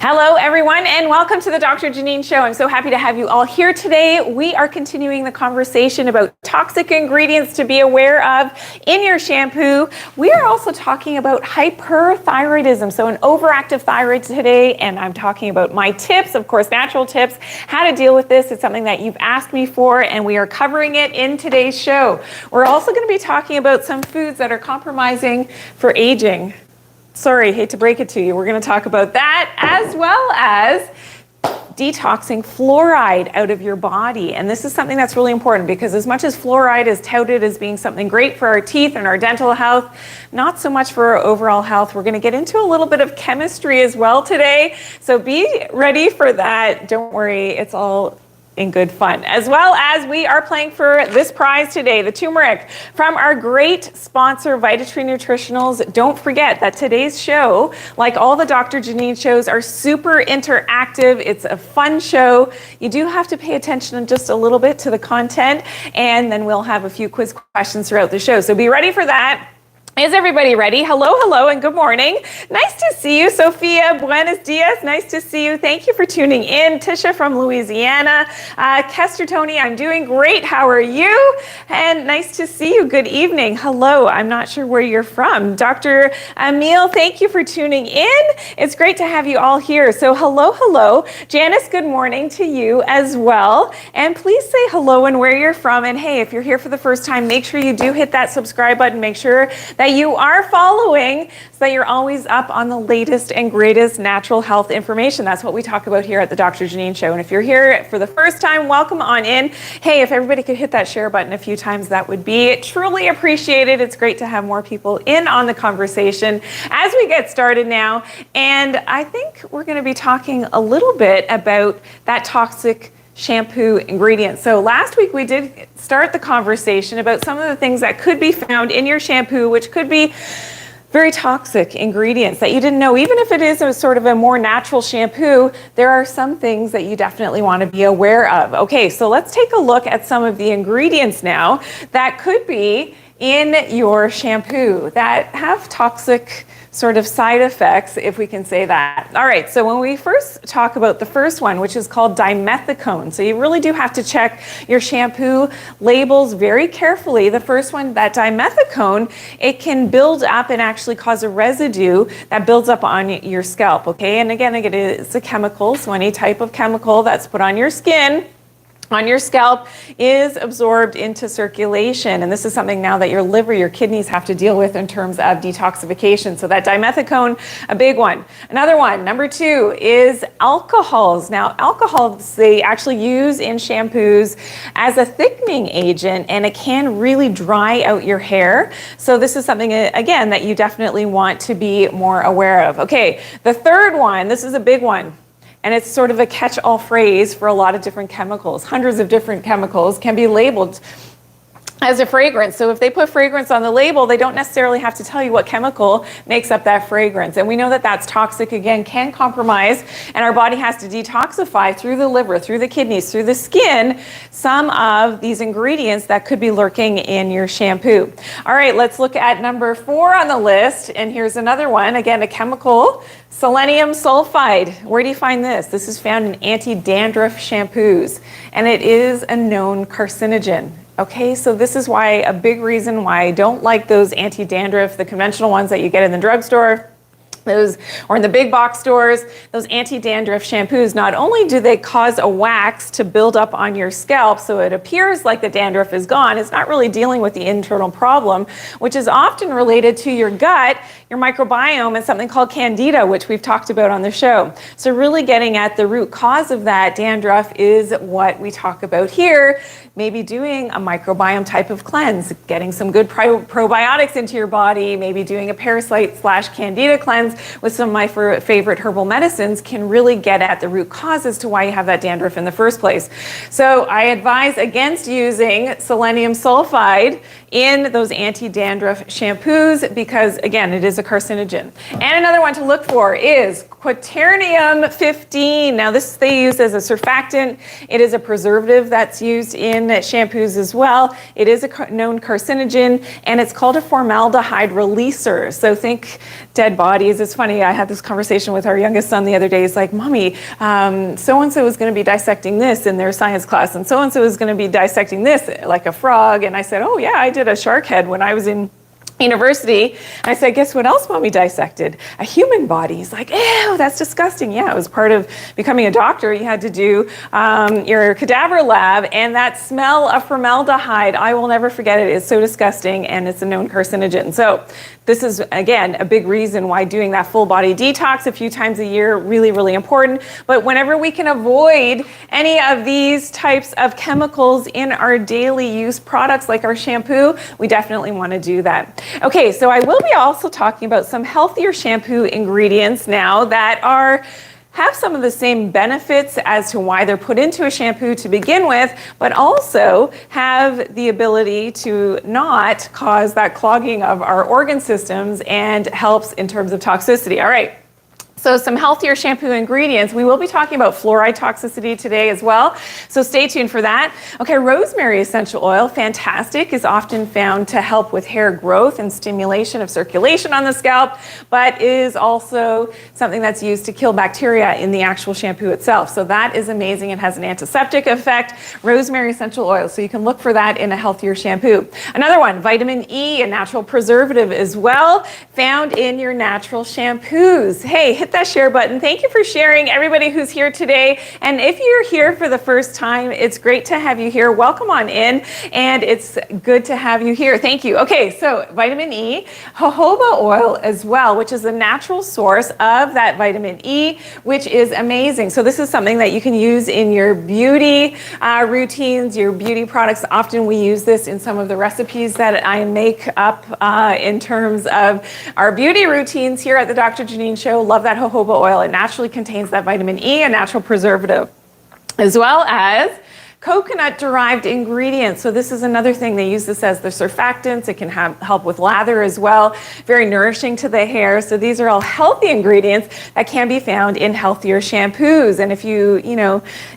Hello, everyone, and welcome to the Dr. Janine Show. I'm so happy to have you all here today. We are continuing the conversation about toxic ingredients to be aware of in your shampoo. We are also talking about hyperthyroidism, so an overactive thyroid today, and I'm talking about my tips, of course, natural tips, how to deal with this. It's something that you've asked me for, and we are covering it in today's show. We're also going to be talking about some foods that are compromising for aging. Sorry, hate to break it to you. We're going to talk about that as well as detoxing fluoride out of your body. And this is something that's really important because as much as fluoride is touted as being something great for our teeth and our dental health, not so much for our overall health. We're going to get into a little bit of chemistry as well today. So be ready for that. Don't worry, it's all in good fun. As well as we are playing for this prize today, the turmeric from our great sponsor, Vitatree Nutritionals. Don't forget that today's show, like all the Dr. Janine shows, are super interactive. It's a fun show. You do have to pay attention just a little bit to the content, and then we'll have a few quiz questions throughout the show. So be ready for that. Is everybody ready? Hello, hello, and good morning. Nice to see you, Sophia. Buenos dias. Nice to see you. Thank you for tuning in. Tisha from Louisiana. Kester Tony, I'm doing great. How are you? And nice to see you. Good evening. Hello. I'm not sure where you're from. Dr. Emil, thank you for tuning in. It's great to have you all here. So hello, hello. Janice, good morning to you as well. And please say hello and where you're from. And hey, if you're here for the first time, make sure you do hit that subscribe button. Make sure that you are following so that you're always up on the latest and greatest natural health information. That's what we talk about here at the Dr. Janine Show. And if you're here for the first time, welcome on in. Hey, if everybody could hit that share button a few times, that would be truly appreciated. It's great to have more people in on the conversation as we get started now. And I think we're going to be talking a little bit about that toxic shampoo ingredients. So last week we did start the conversation about some of the things that could be found in your shampoo, which could be very toxic ingredients that you didn't know. Even if it is a sort of a more natural shampoo, there are some things that you definitely want to be aware of. Okay, so let's take a look at some of the ingredients now that could be in your shampoo that have toxic sort of side effects, if we can say that. All right, so when we first talk about the first one, which is called dimethicone, so you really do have to check your shampoo labels very carefully. The first one, that dimethicone, it can build up and actually cause a residue that builds up on your scalp, okay? And again, it is a chemical, so any type of chemical that's put on your skin, on your scalp, is absorbed into circulation. And this is something now that your liver, your kidneys have to deal with in terms of detoxification. So that dimethicone, a big one. Another one, number 2, is alcohols. Now, alcohols, they actually use in shampoos as a thickening agent, and it can really dry out your hair. So this is something, again, that you definitely want to be more aware of. Okay, the third one, this is a big one. And it's sort of a catch-all phrase for a lot of different chemicals. Hundreds of different chemicals can be labeled as a fragrance. So if they put fragrance on the label, they don't necessarily have to tell you what chemical makes up that fragrance. And we know that that's toxic, again, can compromise, and our body has to detoxify through the liver, through the kidneys, through the skin, some of these ingredients that could be lurking in your shampoo. All right, let's look at number 4 on the list. And here's another one, again, a chemical, selenium sulfide. Where do you find this? This is found in anti-dandruff shampoos, and it is a known carcinogen. Okay, so this is why, a big reason why I don't like those anti-dandruff, the conventional ones that you get in the drugstore, those, or in the big box stores, those anti-dandruff shampoos. Not only do they cause a wax to build up on your scalp so it appears like the dandruff is gone, it's not really dealing with the internal problem, which is often related to your gut, your microbiome, and something called candida, which we've talked about on the show. So really getting at the root cause of that dandruff is what we talk about here. Maybe doing a microbiome type of cleanse, getting some good probiotics into your body, maybe doing a parasite/candida cleanse with some of my favorite herbal medicines can really get at the root cause as to why you have that dandruff in the first place. So I advise against using selenium sulfide in those anti-dandruff shampoos because, again, it is a carcinogen. And another one to look for is Quaternium 15. Now this they use as a surfactant. It is a preservative that's used in shampoos as well. It is a known carcinogen, and it's called a formaldehyde releaser. So think dead bodies. It's funny, I had this conversation with our youngest son the other day. He's like, Mommy, so-and-so is going to be dissecting this in their science class, and so-and-so is going to be dissecting this like a frog. And I said, oh yeah, I did a shark head when I was in university. I said, guess what else Mommy dissected? A human body. He's like, ew, that's disgusting. Yeah, it was part of becoming a doctor. You had to do your cadaver lab, and that smell of formaldehyde, I will never forget it. It's so disgusting, and it's a known carcinogen. So this is, again, a big reason why doing that full body detox a few times a year, really, really important. But whenever we can avoid any of these types of chemicals in our daily use products like our shampoo, we definitely want to do that. Okay, so I will be also talking about some healthier shampoo ingredients now that have some of the same benefits as to why they're put into a shampoo to begin with, but also have the ability to not cause that clogging of our organ systems and helps in terms of toxicity. All right. So some healthier shampoo ingredients. We will be talking about fluoride toxicity today as well. So stay tuned for that. Okay, rosemary essential oil, fantastic, is often found to help with hair growth and stimulation of circulation on the scalp, but is also something that's used to kill bacteria in the actual shampoo itself. So that is amazing. It has an antiseptic effect. Rosemary essential oil. So you can look for that in a healthier shampoo. Another one, vitamin E, a natural preservative as well, found in your natural shampoos. Hey, hit that share button. Thank you for sharing, everybody who's here today. And if you're here for the first time, it's great to have you here. Welcome on in, and it's good to have you here. Thank you. Okay, so vitamin E, jojoba oil as well, which is a natural source of that vitamin E, which is amazing. So this is something that you can use in your beauty routines, your beauty products. Often we use this in some of the recipes that I make up in terms of our beauty routines here at the Dr. Janine Show. Love that jojoba oil. It naturally contains that vitamin E, a natural preservative, as well as coconut-derived ingredients. So this is another thing. They use this as the surfactants. It can help with lather as well. Very nourishing to the hair. So these are all healthy ingredients that can be found in healthier shampoos. And if you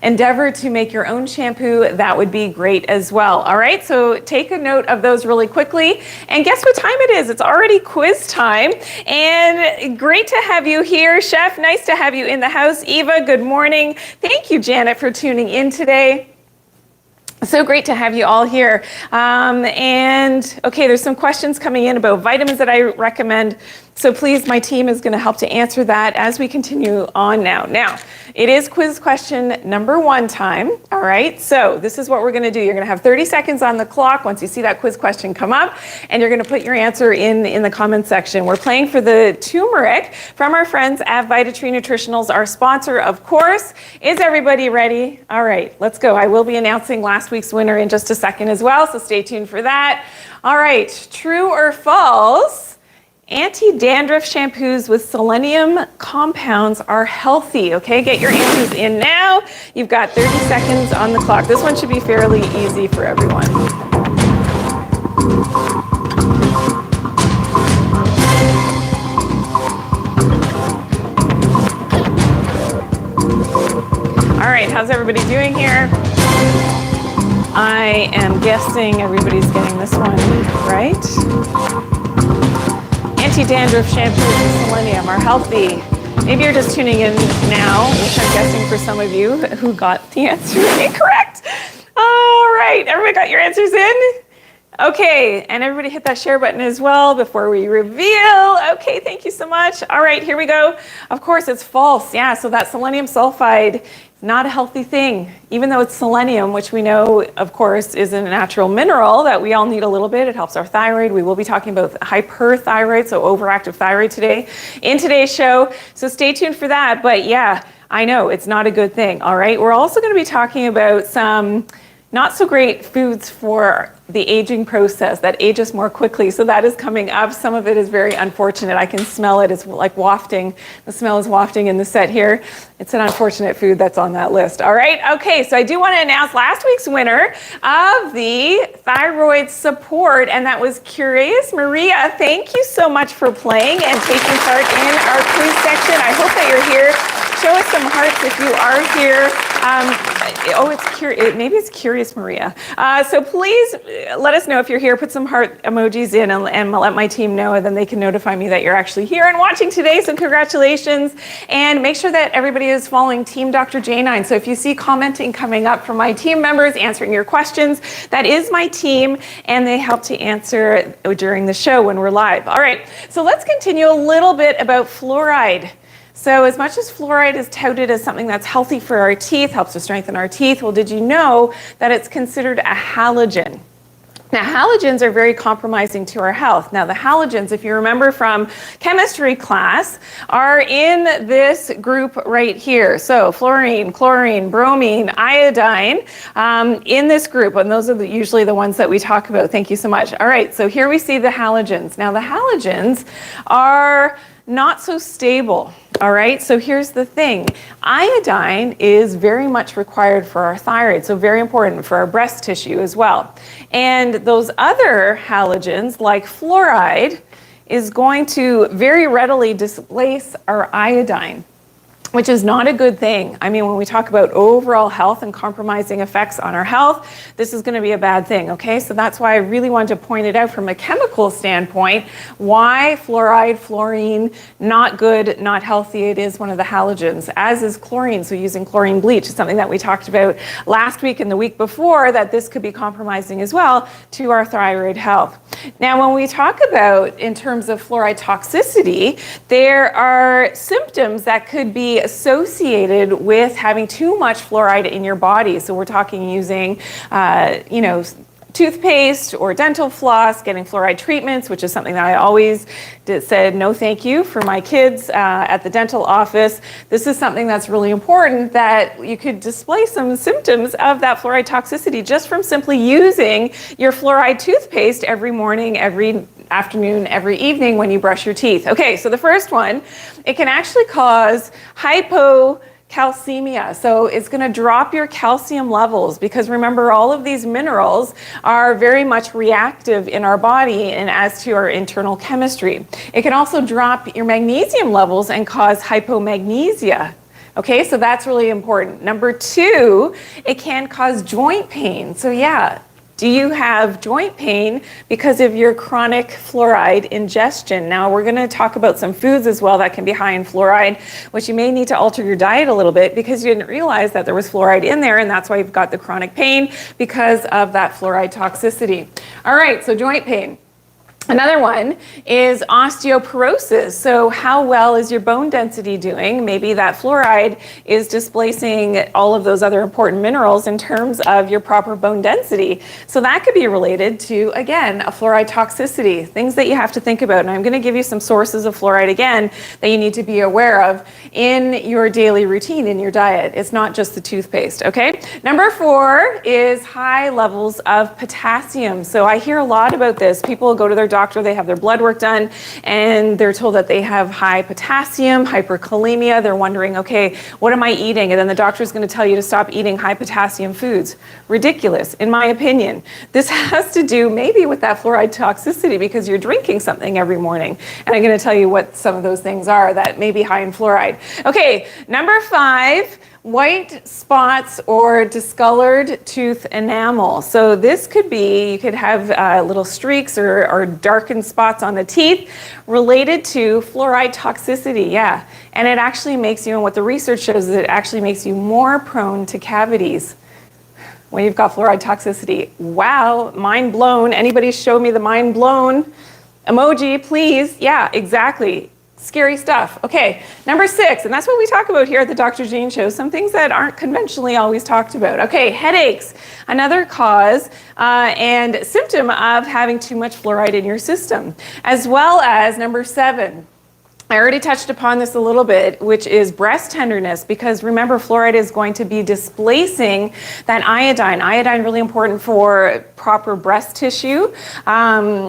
endeavor to make your own shampoo, that would be great as well. All right, so take a note of those really quickly. And guess what time it is? It's already quiz time. And great to have you here, Chef. Nice to have you in the house. Eva, good morning. Thank you, Janet, for tuning in today. So great to have you all here. And okay, there's some questions coming in about vitamins that I recommend. So please, my team is going to help to answer that as we continue on now. Now, it is quiz question number 1 time. All right, so this is what we're going to do. You're going to have 30 seconds on the clock once you see that quiz question come up, and you're going to put your answer in the comment section. We're playing for the turmeric from our friends at Vitatree Nutritionals, our sponsor, of course. Is everybody ready? All right, let's go. I will be announcing last week's winner in just a second as well, so stay tuned for that. All right, true or false? Anti-dandruff shampoos with selenium compounds are healthy. Okay, get your answers in now. You've got 30 seconds on the clock. This one should be fairly easy for everyone. All right, how's everybody doing here? I am guessing everybody's getting this one right. Anti-dandruff shampoos with selenium are healthy. Maybe you're just tuning in now, which I'm guessing for some of you who got the answer incorrect. All right, everybody got your answers in? Okay, and everybody hit that share button as well before we reveal. Okay, thank you so much. All right, here we go. Of course, it's false. Yeah, so that selenium sulfide, not a healthy thing, even though it's selenium, which we know, of course, is a natural mineral that we all need a little bit. It helps our thyroid. We will be talking about hyperthyroid, so overactive thyroid today in today's show. So stay tuned for that. But yeah, I know it's not a good thing. All right, we're also going to be talking about some not so great foods for the aging process that ages more quickly. So that is coming up. Some of it is very unfortunate. I can smell it. It's like wafting. The smell is wafting in the set here. It's an unfortunate food that's on that list. All right. Okay. So I do want to announce last week's winner of the thyroid support, and that was Curious Maria. Thank you so much for playing and taking part in our quiz section. I hope that you're here show us some hearts if you are here. Maybe it's Curious Maria. So please let us know if you're here. Put some heart emojis in and let my team know, and then they can notify me that you're actually here and watching today. So congratulations. And make sure that everybody is following Team Dr. J9. So if you see commenting coming up from my team members answering your questions, that is my team, and they help to answer during the show when we're live. All right, so let's continue a little bit about fluoride. So as much as fluoride is touted as something that's healthy for our teeth, helps to strengthen our teeth, well, did you know that it's considered a halogen? Now, halogens are very compromising to our health. Now, the halogens, if you remember from chemistry class, are in this group right here. So fluorine, chlorine, bromine, iodine, in this group, and those are usually the ones that we talk about. Thank you so much. All right, so here we see the halogens. Now, the halogens are not so stable. All right, so here's the thing. Iodine is very much required for our thyroid, so very important for our breast tissue as well. And those other halogens, like fluoride, is going to very readily displace our iodine, which is not a good thing. I mean, when we talk about overall health and compromising effects on our health, this is going to be a bad thing, okay? So that's why I really wanted to point it out from a chemical standpoint, why fluoride, fluorine, not good, not healthy. It is one of the halogens, as is chlorine. So using chlorine bleach is something that we talked about last week and the week before, that this could be compromising as well to our thyroid health. Now, when we talk about in terms of fluoride toxicity, there are symptoms that could be associated with having too much fluoride in your body. So we're talking using, toothpaste or dental floss, getting fluoride treatments, which is something that I always said no thank you for my kids at the dental office. This is something that's really important, that you could display some symptoms of that fluoride toxicity just from simply using your fluoride toothpaste every morning, every afternoon, every evening when you brush your teeth. Okay, so the first one, it can actually cause hypocalcemia. So it's going to drop your calcium levels, because remember, all of these minerals are very much reactive in our body and as to our internal chemistry. It can also drop your magnesium levels and cause hypomagnesia. Okay, so that's really important. Number two, it can cause joint pain. So yeah, do you have joint pain because of your chronic fluoride ingestion? Now, we're going to talk about some foods as well that can be high in fluoride, which you may need to alter your diet a little bit because you didn't realize that there was fluoride in there, and that's why you've got the chronic pain because of that fluoride toxicity. All right, so joint pain. Another one is osteoporosis. So how well is your bone density doing? Maybe that fluoride is displacing all of those other important minerals in terms of your proper bone density. So that could be related to, again, a fluoride toxicity, things that you have to think about. And I'm going to give you some sources of fluoride again that you need to be aware of in your daily routine, in your diet. It's not just the toothpaste, okay? Number four is high levels of potassium. So I hear a lot about this. People go to their doctor, they have their blood work done, and they're told that they have high potassium, hyperkalemia. They're wondering, okay, what am I eating? And then the doctor's going to tell you to stop eating high potassium foods. Ridiculous, in my opinion. This has to do maybe with that fluoride toxicity because you're drinking something every morning. And I'm going to tell you what some of those things are that may be high in fluoride. Okay, number five, white spots or discolored tooth enamel. So this could be, you could have little streaks or darkened spots on the teeth related to fluoride toxicity, yeah. And it actually makes you, and what the research shows is it actually makes you more prone to cavities when you've got fluoride toxicity. Wow, mind blown. Anybody show me the mind blown emoji, please? Yeah, exactly. Scary stuff. Okay, number six, and that's what we talk about here at the Dr. Janine Show, some things that aren't conventionally always talked about. Okay, headaches, another cause and symptom of having too much fluoride in your system, as well as number seven, I already touched upon this a little bit, which is breast tenderness, because remember, fluoride is going to be displacing that iodine. Iodine really important for proper breast tissue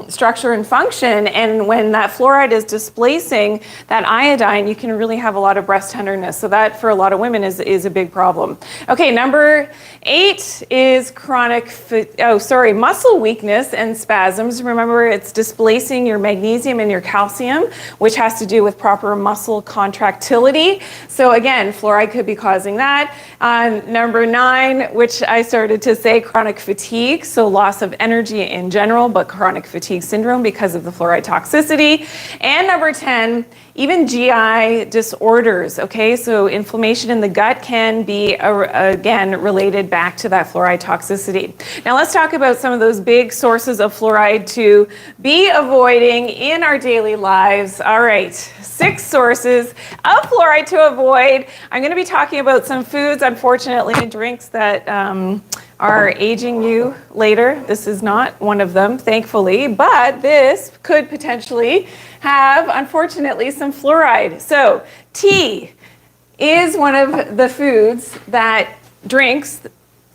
structure and function, and when that fluoride is displacing that iodine, you can really have a lot of breast tenderness. So that for a lot of women is a big problem. Okay, number 8 is muscle weakness and spasms. Remember, it's displacing your magnesium and your calcium, which has to do with with proper muscle contractility. So again, fluoride could be causing that. Number 9, which I started to say, chronic fatigue, so loss of energy in general, but chronic fatigue syndrome because of the fluoride toxicity. And number 10, even GI disorders, okay? So inflammation in the gut can be, again, related back to that fluoride toxicity. Now let's talk about some of those big sources of fluoride to be avoiding in our daily lives. All right, 6 sources of fluoride to avoid. I'm gonna be talking about some foods, unfortunately, and drinks that are aging you later. This is not one of them, thankfully, but this could potentially have, unfortunately, some fluoride. So tea is one of the foods drinks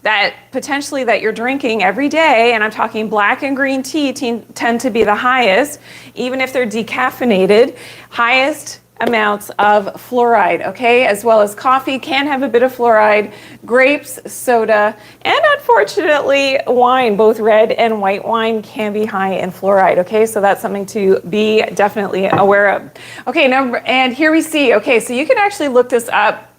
that potentially that you're drinking every day, and I'm talking black and green tea tend to be the highest, even if they're decaffeinated, highest amounts of fluoride, okay? As well as coffee can have a bit of fluoride, grapes, soda, and unfortunately wine, both red and white wine can be high in fluoride, okay? So that's something to be definitely aware of. Okay, and here we see, okay, so you can actually look this up.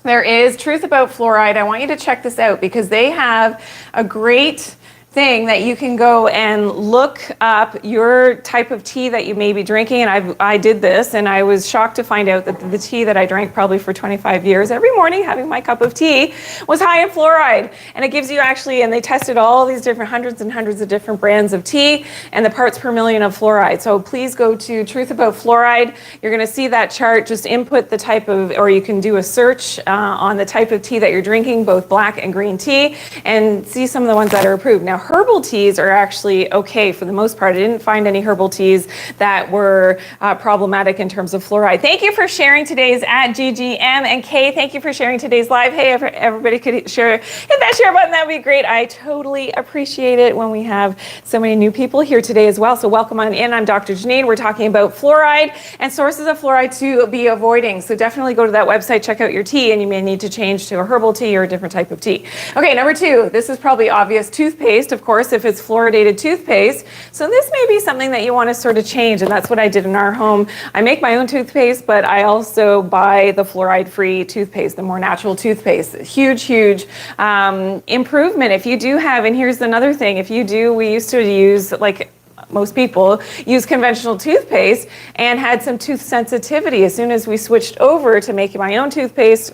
There is Truth About Fluoride. I want you to check this out because they have a great thing that you can go and look up your type of tea that you may be drinking. And I did this and I was shocked to find out that the tea that I drank probably for 25 years, every morning having my cup of tea, was high in fluoride. And it gives you actually, and they tested all these different hundreds and hundreds of different brands of tea and the parts per million of fluoride. So please go to Truth About Fluoride. You're going to see that chart. Just input the type of, or you can do a search on the type of tea that you're drinking, both black and green tea, and see some of the ones that are approved. Now, herbal teas are actually okay for the most part. I didn't find any herbal teas that were problematic in terms of fluoride. Thank you for sharing today's at GGM, and Kay, thank you for sharing today's live. Hey, everybody could share, hit that share button, that would be great. I totally appreciate it when we have so many new people here today as well. So welcome on in. I'm Dr. Janine. We're talking about fluoride and sources of fluoride to be avoiding. So definitely go to that website, check out your tea, and you may need to change to a herbal tea or a different type of tea. Okay, number 2, this is probably obvious, toothpaste, of course, if it's fluoridated toothpaste. So this may be something that you want to sort of change, and that's what I did in our home. I make my own toothpaste, but I also buy the fluoride-free toothpaste, the more natural toothpaste. Huge, huge improvement. If you do have, and here's another thing, if you do, we used to use, like most people, use conventional toothpaste and had some tooth sensitivity. As soon as we switched over to making my own toothpaste,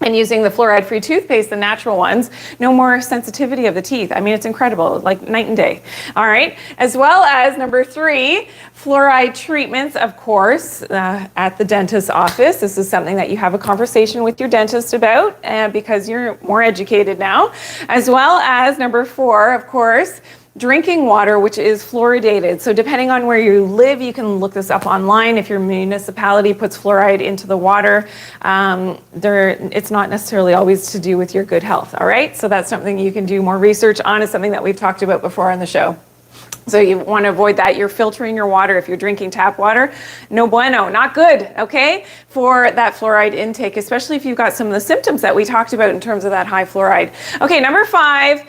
and using the fluoride-free toothpaste, the natural ones, no more sensitivity of the teeth. I mean, it's incredible, like night and day. All right, as well as number 3, fluoride treatments, of course, at the dentist's office. This is something that you have a conversation with your dentist about because you're more educated now. As well as number 4, of course, drinking water, which is fluoridated. So depending on where you live, you can look this up online. If your municipality puts fluoride into the water, it's not necessarily always to do with your good health, all right? So that's something you can do more research on. It's something that we've talked about before on the show. So you want to avoid that. You're filtering your water. If you're drinking tap water, no bueno, not good, okay, for that fluoride intake, especially if you've got some of the symptoms that we talked about in terms of that high fluoride. Okay, number 5,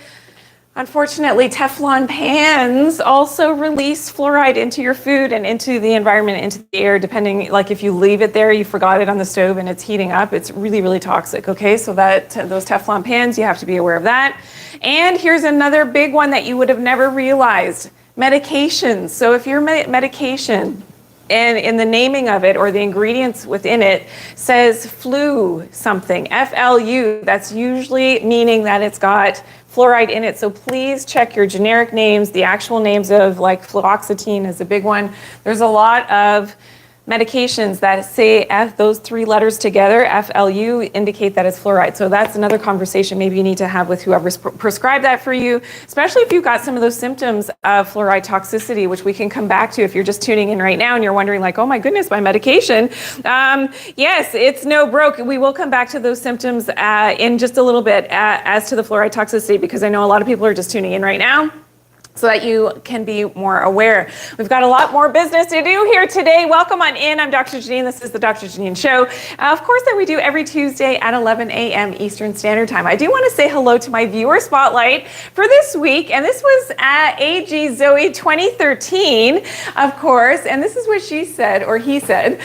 unfortunately, Teflon pans also release fluoride into your food and into the environment, into the air, depending, like if you leave it there, you forgot it on the stove and it's heating up, it's really, really toxic, okay? So that those Teflon pans, you have to be aware of that. And here's another big one that you would have never realized, medications. So if your medication, and in the naming of it or the ingredients within it says flu something, FLU, that's usually meaning that it's got fluoride in it. So please check your generic names, the actual names of, like fluoxetine is a big one. There's a lot of medications that say those 3 letters together, FLU, indicate that it's fluoride. So that's another conversation maybe you need to have with whoever's prescribed that for you, especially if you've got some of those symptoms of fluoride toxicity, which we can come back to if you're just tuning in right now and you're wondering like, oh my goodness, my medication. Yes, it's no broke. We will come back to those symptoms in just a little bit as to the fluoride toxicity, because I know a lot of people are just tuning in right now. so that you can be more aware. We've got a lot more business to do here today. Welcome on in. I'm Dr. Janine. This is the Dr. Janine Show. Of course, that we do every Tuesday at 11 a.m. Eastern Standard Time. I do want to say hello to my viewer spotlight for this week, and this was at AG Zoe 2013, of course, and this is what she said, or he said.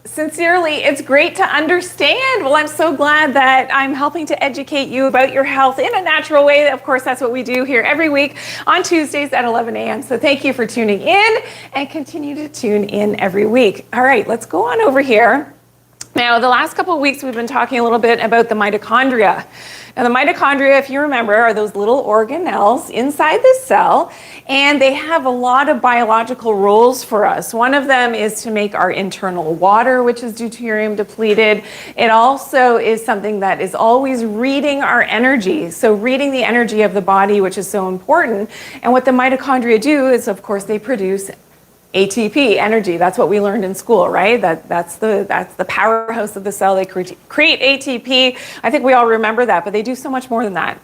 Sincerely, it's great to understand. Well, I'm so glad that I'm helping to educate you about your health in a natural way. Of course, that's what we do here every week on Tuesdays at 11 a.m. So thank you for tuning in and continue to tune in every week. All right, let's go on over here. Now, the last couple of weeks, we've been talking a little bit about the mitochondria. Now, the mitochondria, if you remember, are those little organelles inside the cell, and they have a lot of biological roles for us. One of them is to make our internal water, which is deuterium depleted. It also is something that is always reading our energy, so reading the energy of the body, which is so important. And what the mitochondria do is, of course, they produce ATP, energy. That's what we learned in school, right? That's the powerhouse of the cell. They create ATP. I think we all remember that, but they do so much more than that.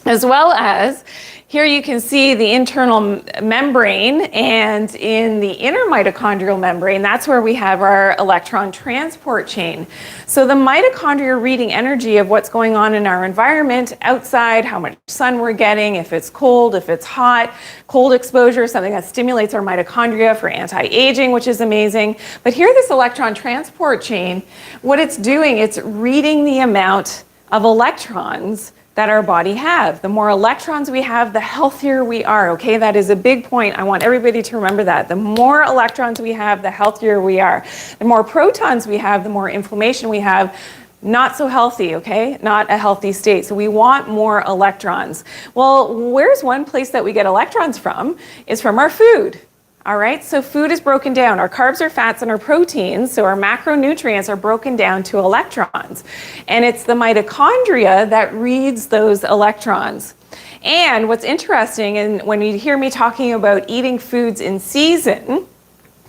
As well as, here you can see the internal membrane, and in the inner mitochondrial membrane, that's where we have our electron transport chain. So the mitochondria are reading energy of what's going on in our environment outside, how much sun we're getting, if it's cold, if it's hot. Cold exposure, something that stimulates our mitochondria for anti-aging, which is amazing. But here, this electron transport chain, what it's doing, it's reading the amount of electrons that our body have. The more electrons we have, the healthier we are, okay? That is a big point. I want everybody to remember that. The more electrons we have, the healthier we are. The more protons we have, the more inflammation we have. Not so healthy, okay? Not a healthy state. So we want more electrons. Well, where's one place that we get electrons from? Is from our food. All right, so food is broken down. Our carbs, our fats, and our proteins, so our macronutrients are broken down to electrons. And it's the mitochondria that reads those electrons. And what's interesting, and when you hear me talking about eating foods in season,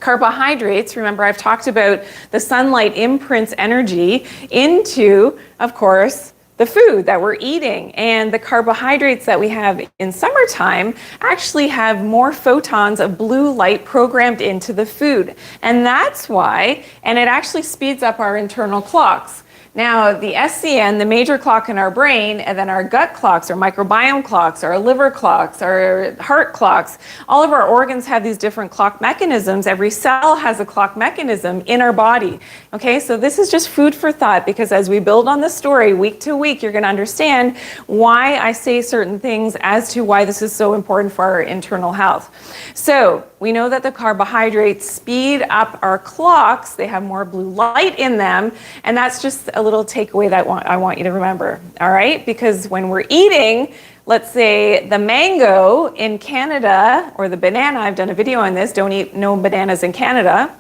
carbohydrates, remember I've talked about the sunlight imprints energy into, of course, the food that we're eating, and the carbohydrates that we have in summertime actually have more photons of blue light programmed into the food. And that's why, and it actually speeds up our internal clocks. Now, the SCN, the major clock in our brain, and then our gut clocks, our microbiome clocks, our liver clocks, our heart clocks, all of our organs have these different clock mechanisms. Every cell has a clock mechanism in our body. Okay, so this is just food for thought, because as we build on the story week to week, you're going to understand why I say certain things as to why this is so important for our internal health. So we know that the carbohydrates speed up our clocks. They have more blue light in them, and that's just a little takeaway that I want you to remember, all right? Because when we're eating, let's say the mango in Canada, or the banana, I've done a video on this, don't eat no bananas in Canada.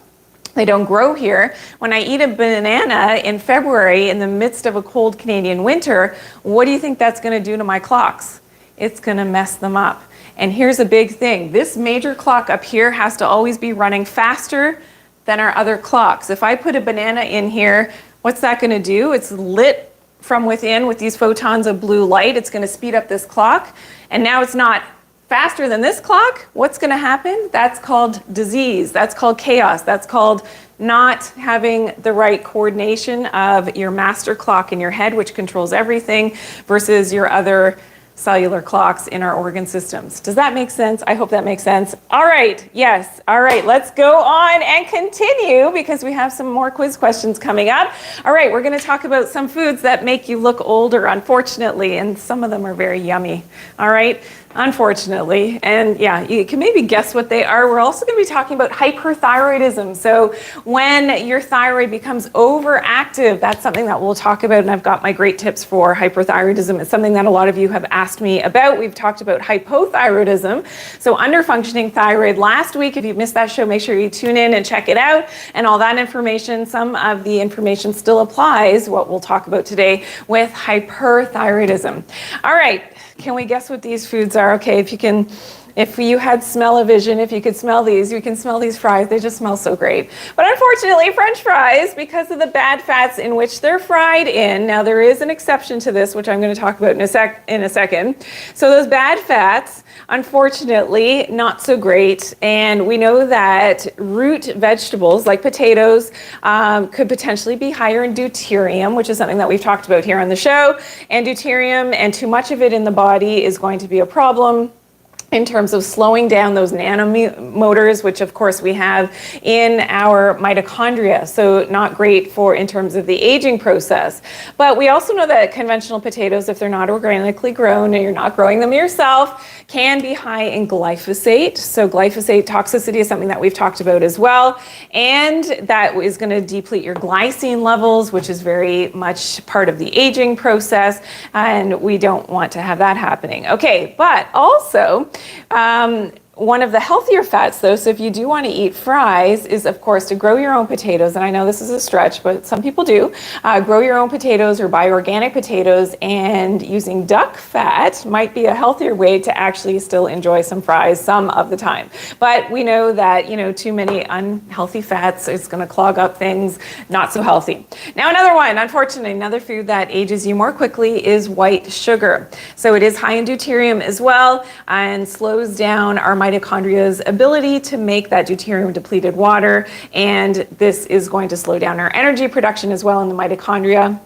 They don't grow here. When I eat a banana in February in the midst of a cold Canadian winter, what do you think that's going to do to my clocks? It's going to mess them up. And here's a big thing. This major clock up here has to always be running faster than our other clocks. If I put a banana in here, what's that going to do? It's lit from within with these photons of blue light. It's going to speed up this clock. And now it's not faster than this clock. What's going to happen? That's called disease. That's called chaos. That's called not having the right coordination of your master clock in your head, which controls everything, versus your other cellular clocks in our organ systems. Does that make sense? I hope that makes sense. All right, yes. All right, let's go on and continue, because we have some more quiz questions coming up. All right, we're going to talk about some foods that make you look older, unfortunately, and some of them are very yummy. All right, unfortunately. And yeah, you can maybe guess what they are. We're also going to be talking about hyperthyroidism. So when your thyroid becomes overactive, that's something that we'll talk about, and I've got my great tips for hyperthyroidism. It's something that a lot of you have asked me about. We've talked about hypothyroidism, so underfunctioning thyroid last week. If you missed that show, make sure you tune in and check it out, and all that information. Some of the information still applies, what we'll talk about today, with hyperthyroidism. All right, can we guess what these foods are? Okay, if you can If you had smell-o-vision, if you could smell these, you can smell these fries. They just smell so great. But unfortunately, French fries, because of the bad fats in which they're fried in, now there is an exception to this, which I'm going to talk about in a second. So those bad fats, unfortunately, not so great. And we know that root vegetables like potatoes could potentially be higher in deuterium, which is something that we've talked about here on the show. And deuterium and too much of it in the body is going to be a problem in terms of slowing down those nanomotors, which of course we have in our mitochondria. So not great for in terms of the aging process. But we also know that conventional potatoes, if they're not organically grown and you're not growing them yourself, can be high in glyphosate. So glyphosate toxicity is something that we've talked about as well. And that is going to deplete your glycine levels, which is very much part of the aging process. And we don't want to have that happening. Okay, but also, one of the healthier fats, though, so if you do want to eat fries, is of course to grow your own potatoes. And I know this is a stretch, but some people do. Grow your own potatoes or buy organic potatoes, and using duck fat might be a healthier way to actually still enjoy some fries some of the time. But we know that, too many unhealthy fats is going to clog up things, not so healthy. Now, another one, unfortunately, another food that ages you more quickly is white sugar. So it is high in deuterium as well and slows down our mitochondria's ability to make that deuterium depleted water, and this is going to slow down our energy production as well in the mitochondria.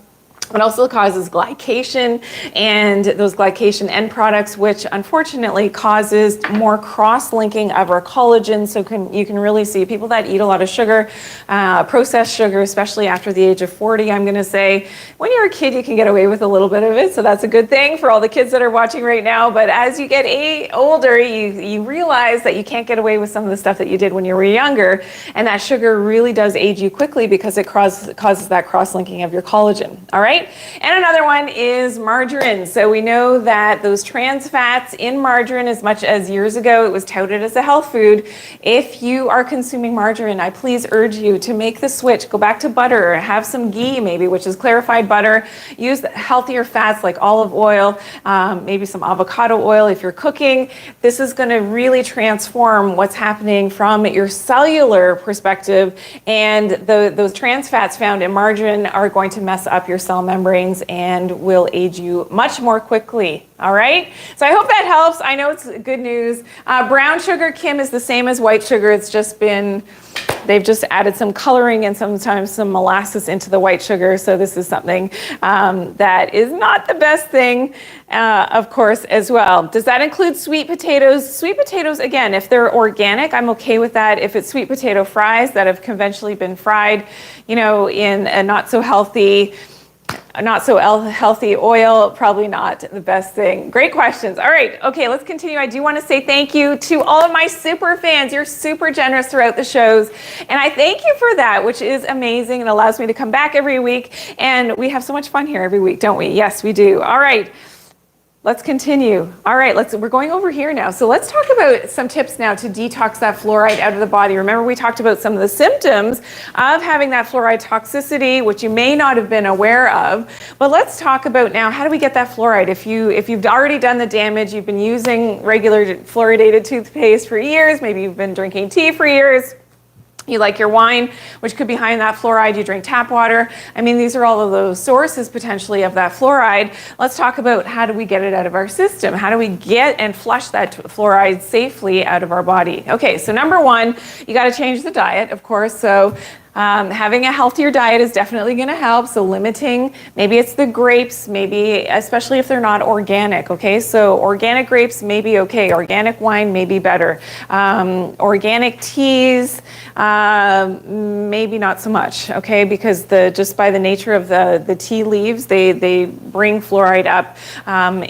It also causes glycation and those glycation end products, which unfortunately causes more cross-linking of our collagen. So you can really see people that eat a lot of sugar, processed sugar, especially after the age of 40, I'm going to say, when you're a kid, you can get away with a little bit of it. So that's a good thing for all the kids that are watching right now. But as you get older, you realize that you can't get away with some of the stuff that you did when you were younger. And that sugar really does age you quickly because it causes that cross-linking of your collagen. All right. And another one is margarine. So we know that those trans fats in margarine, as much as years ago it was touted as a health food, if you are consuming margarine, I please urge you to make the switch. Go back to butter, have some ghee maybe, which is clarified butter. Use healthier fats like olive oil, maybe some avocado oil if you're cooking. This is going to really transform what's happening from your cellular perspective, and those trans fats found in margarine are going to mess up your cell membranes and will age you much more quickly. All right. So I hope that helps. I know it's good news. Brown sugar, Kim, is the same as white sugar. It's just they've just added some coloring and sometimes some molasses into the white sugar. So this is something that is not the best thing, of course, as well. Does that include sweet potatoes? Sweet potatoes, again, if they're organic, I'm okay with that. If it's sweet potato fries that have conventionally been fried, in a not so healthy oil, probably not the best thing. Great questions. All right. Okay, let's continue. I do want to say thank you to all of my super fans. You're super generous throughout the shows, and I thank you for that, which is amazing. It allows me to come back every week, and we have so much fun here every week, don't we? Yes, we do. All right. Let's continue. All right, we're going over here now. So let's talk about some tips now to detox that fluoride out of the body. Remember, we talked about some of the symptoms of having that fluoride toxicity, which you may not have been aware of. But let's talk about now, how do we get that fluoride? If you've already done the damage, you've been using regular fluoridated toothpaste for years, maybe you've been drinking tea for years, you like your wine, which could be high in that fluoride. You drink tap water. I mean, these are all of those sources potentially of that fluoride. Let's talk about how do we get it out of our system? How do we get and flush that fluoride safely out of our body? Okay, so number one, you got to change the diet, of course. So having a healthier diet is definitely going to help. So limiting, maybe it's the grapes, maybe, especially if they're not organic. Okay, so organic grapes may be okay. Organic wine may be better. Organic teas, maybe not so much. Okay, because just by the nature of the tea leaves, they bring fluoride up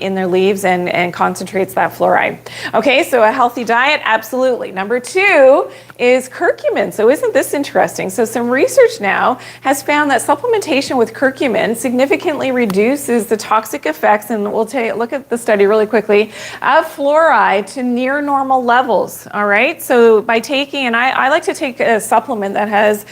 in their leaves and concentrates that fluoride. Okay, so a healthy diet, absolutely. Number two is curcumin. So isn't this interesting? So some research now has found that supplementation with curcumin significantly reduces the toxic effects, and we'll look at the study really quickly, of fluoride to near normal levels. All right, so by taking, and I like to take a supplement that has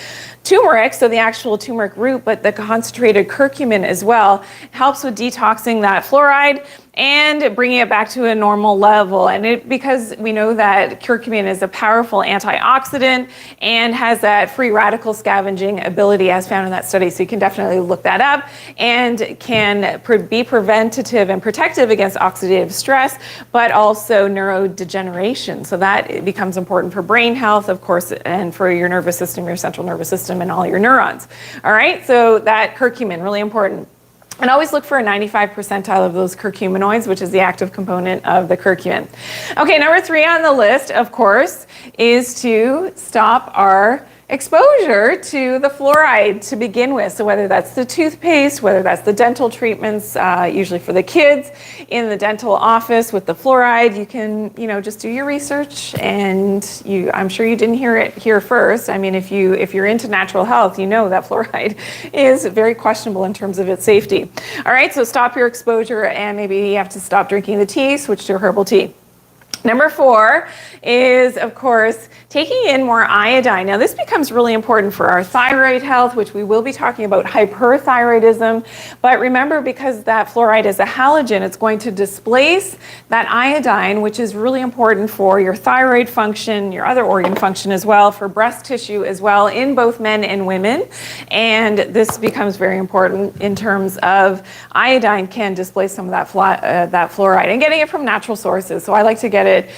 turmeric, so the actual turmeric root, but the concentrated curcumin as well, helps with detoxing that fluoride. and bringing it back to a normal level. And because we know that curcumin is a powerful antioxidant and has that free radical scavenging ability as found in that study. So you can definitely look that up, and can be preventative and protective against oxidative stress, but also neurodegeneration. So that becomes important for brain health, of course, and for your nervous system, your central nervous system, and all your neurons. All right, so that curcumin, really important. And always look for a 95 percentile of those curcuminoids, which is the active component of the curcumin. Okay, number 3 on the list, of course, is to stop our exposure to the fluoride to begin with. So whether that's the toothpaste, whether that's the dental treatments, usually for the kids in the dental office with the fluoride, you can, just do your research, and I'm sure you didn't hear it here first. I mean, if you're into natural health, you know that fluoride is very questionable in terms of its safety. All right, so stop your exposure, and maybe you have to stop drinking the tea, switch to herbal tea. Number 4 is, of course, taking in more iodine. Now, this becomes really important for our thyroid health, which we will be talking about hyperthyroidism. But remember, because that fluoride is a halogen, it's going to displace that iodine, which is really important for your thyroid function, your other organ function as well, for breast tissue as well, in both men and women. And this becomes very important in terms of iodine can displace some of that fluoride, and getting it from natural sources. So I like to get it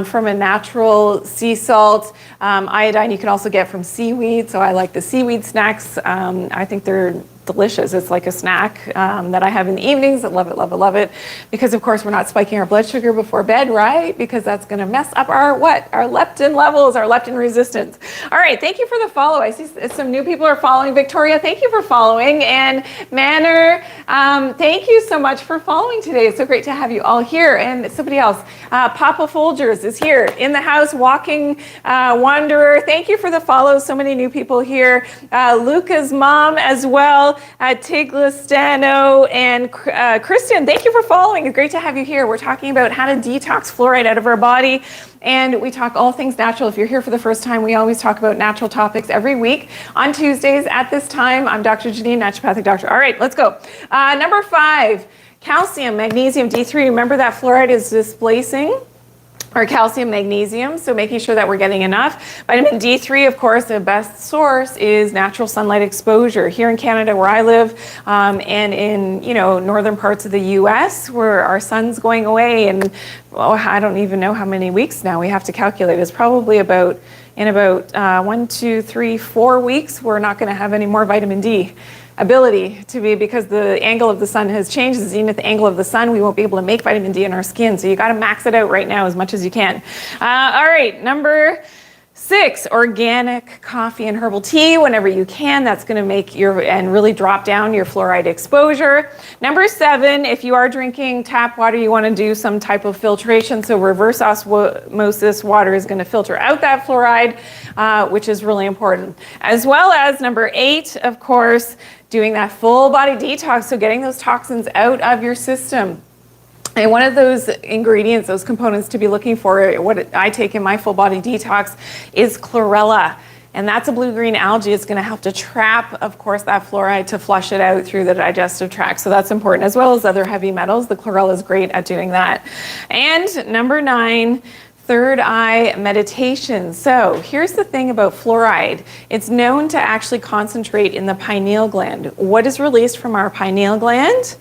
from a natural sea salt. Iodine you can also get from seaweed, so I like the seaweed snacks. I think they're delicious. It's like a snack that I have in the evenings. I love it, love it, love it. Because of course we're not spiking our blood sugar before bed, right? Because that's going to mess up our leptin levels, our leptin resistance. All right, thank you for the follow. I see some new people are following. Victoria, thank you for following. And Manor, thank you so much for following today. It's so great to have you all here. And somebody else, Papa Folgers is here in the house, walking wanderer. Thank you for the follow. So many new people here. Luca's mom as well. Tiglistano and Kristen, thank you for following. It's great to have you here. We're talking about how to detox fluoride out of our body, and we talk all things natural. If you're here for the first time, we always talk about natural topics every week on Tuesdays at this time. I'm Dr. Janine, naturopathic doctor. All right, let's go. Number 5, calcium, magnesium, D3. Remember that fluoride is displacing our calcium, magnesium, so making sure that we're getting enough. Vitamin D3, of course, the best source is natural sunlight exposure. Here in Canada, where I live, and in northern parts of the U.S., where our sun's going away, and I don't even know how many weeks now we have to calculate. It's probably about 1, 2, 3, 4 weeks. We're not going to have any more vitamin D ability to be, because the angle of the sun has changed, the zenith angle of the sun. We won't be able to make vitamin D in our skin, so you got to max it out right now as much as you can. All right, number 6, organic coffee and herbal tea whenever you can. That's going to make and really drop down your fluoride exposure. Number 7, if you are drinking tap water, you want to do some type of filtration. So reverse osmosis water is going to filter out that fluoride, which is really important. As well as number 8, of course, doing that full body detox. So getting those toxins out of your system. And one of those ingredients, those components to be looking for, what I take in my full body detox, is chlorella. And that's a blue-green algae. It's going to help to trap, of course, that fluoride to flush it out through the digestive tract. So that's important, as well as other heavy metals. The chlorella is great at doing that. And number 9, third eye meditation. So here's the thing about fluoride. It's known to actually concentrate in the pineal gland. What is released from our pineal gland?